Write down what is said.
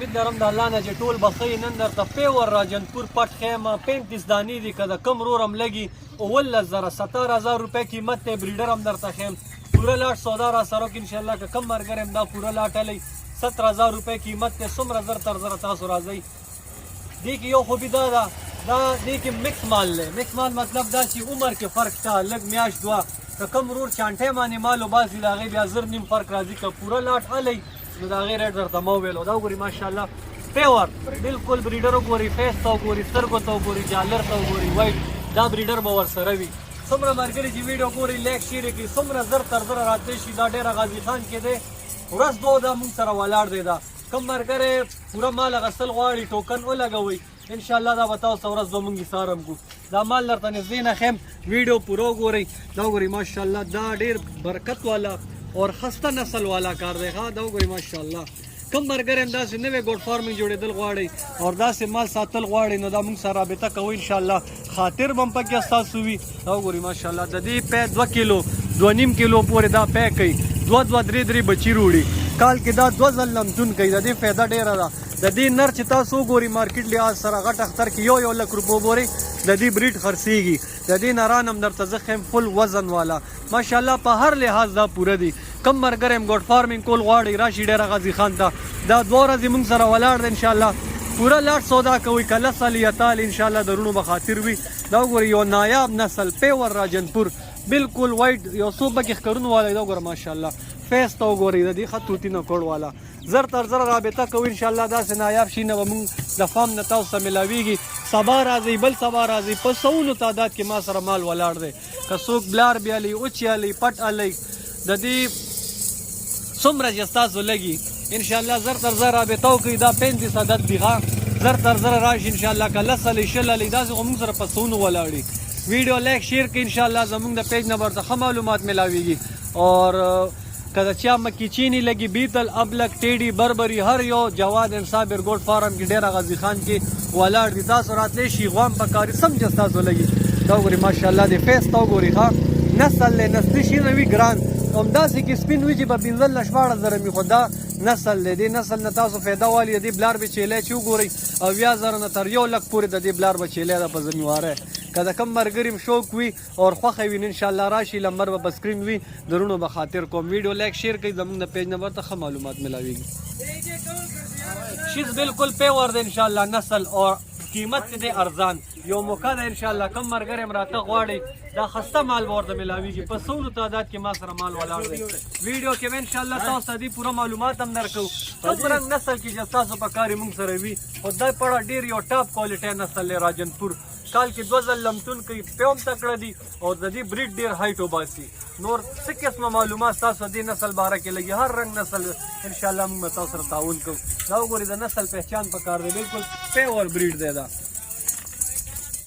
امید لرم د الله نه چې ټول بخی نن درته پیور راجنپور پټ خیمه 35 دانې دي که د کم رورم لګي 17,000 روپۍ قیمت دی بریډر هم درته خیم پوره لاټ سودا را سره وکړي انشاءالله که کم ملګری هم دا پوره لاټ هلی 17,000 روپۍ قیمت دی څومره زر تر زره تاسو راځئ دې کې یو خوبي دا ده دا دې کې مکس مال دی مکس مال مطلب دا چې عمر کې فرق شته لږ میاشت دوه که کم رور چانټۍ باندې مال وباسي د هغې بیا زر نیم فرق راځي که پوره لاټ هلی نو د هغې ریټ درته ما وویلو دا وګورئ ماشاءالله پیور بلکل بریډر وګورئ فیس ته وګورئ سترګو ته وګورئ جالر ته وګورئ وایټ دا بریډر به ورسره وي څومره ملګري چې ویډیو ګورئ لایک شیر یې کړئ څومره زر تر زره راتلی شي دا ډېره غازي خان کې دی ورځ دوه دا موږ سره ولاړ دی دا کم ملګری پوره مال اخیستل غواړي ټوکن ولګوئ انشاءالله دا به تاسو ته ورځ دوه موږ ایسار هم کړو دا مال درته نږدې نه ښیم ویډیو پوره وګورئ دا وګورئ ماشاءالله دا ډېر برکت والا اور خسته نسل والا کار دی ښه دا وګورئ ماشاءالله کم ملګری هم داسې نوی ګوډ فارمنګ جوړېدل غواړئ او داسې مال ساتل غواړئ نو دا موږ سره رابطه کوئ انشاءالله خاطر به هم پکې ستاسو وي دا وګورئ ماشاءالله د دې پی 2 کیلو 2.5 کیلو پورې دا پی کوي 2 3 بچي روړي کال کې دا 2 ځل لمتون کوي د دې فایده ډېره ده د دې نر چې تاسو وګورئ مارکیټ لحاظ سره غټ اختر کې یو لک روپو پورې د دې بریډ خرڅېږي د دې نران هم درته زه ښیم فل وزن والا ماشاءالله په هر لحاظ دا پوره دي کم ملګری هم ګوډ فارمنګ کول غواړئ راشي ډېره غازي خان ته دا 2 ورځې موږ سره ولاړ دی انشاءالله پوره لاټ سودا کوئ که لسل یا تال انشاءالله درونو به خاطر وي دا وګورئ یو نایاب نسل پیور راجنپور بلکل وایټ یو څو پکې ښکرونه والی دا وګوره ماشاءالله فیس ته وګورئ د دې ښه توتي نه کوړ والا زر تر زر رابطه کوو انشاءالله داسې نایاب شي نه به موږ د فام نه تاسو ته میلاویږي سبا راځئ بل سبا راځئ په سوونو تعداد کې ما سره مال ولاړ دی که څوک بلار بیالي اوچ یالي پټ الی د دې څومره چې ستاسو لګي انشاءالله زر تر زر رابطه وکړئ دا 35 عدد دي ښه زر تر زر راشي انشاءالله که لسلې شللې داسې خو موږ سره په سوونو ولاړي ویډیو لایک شیر کړئ انشاءالله زموږ د پیج نمبر څخه معلومات میلاویږي اور که د چا مکی چینی لګي بیتل ابلک ټیډي بربري هر یو جواد انصابر ګوډ فارم کې ډېره غازي خان کې ولاړ دي تاسو راتلی شي غوام په کاري سم چې ستاسو لګي دا وګورئ ماشاءالله د فیس ته وګورئ ښه نسل دی نسلي شي نه وي ګران همداسې کې سپین وي چې په 15,000 مي خو دا نسل دی دې نسل نه تاسو فایده والي د دې بلار بچیلی چې وګورئ 80,000 نه تر 1 لک پورې د دې بلار بچیلی ده په زمیواره که د کم ملګري م شوق وي او خوښه وي نو انشاءالله راشي نمبر به په سکرین وي درونو به خاطر کوم ویډیو لایک شیر کړئ زموږ د پیج نمبر ته ښه معلومات میلاویږي شیز بالکل پیور دی انشاءالله نسل او قیمت دی ارزان یو موقع ده انشاءالله کم ملګری م راته غواړئ دا خسته مال به ورته میلاویږي په سونو تعداد کې ما سره مال ولاړ دی ویډیو کې به انشاءالله تاسو ته دې پوره معلومات هم درکوو کوم رنګ نسل کې چې ستاسو په کار موږ سره وي خو دا پړه ډېر یو ټاپ کوالټي نسل دی راجنپور کال کې 2 ځل لمتون کوي پیوم تکړه دي او د دې بریډ ډېر هایټ وباسي نور څه قسمه معلومات تاسو دې نسل باره کې لګي هر رنګ نسل انشاءالله موږ تاسو سره تعاون کوو دا وګورئ د نسل پہچان په کار دی بالکل پیور بریډ دی دا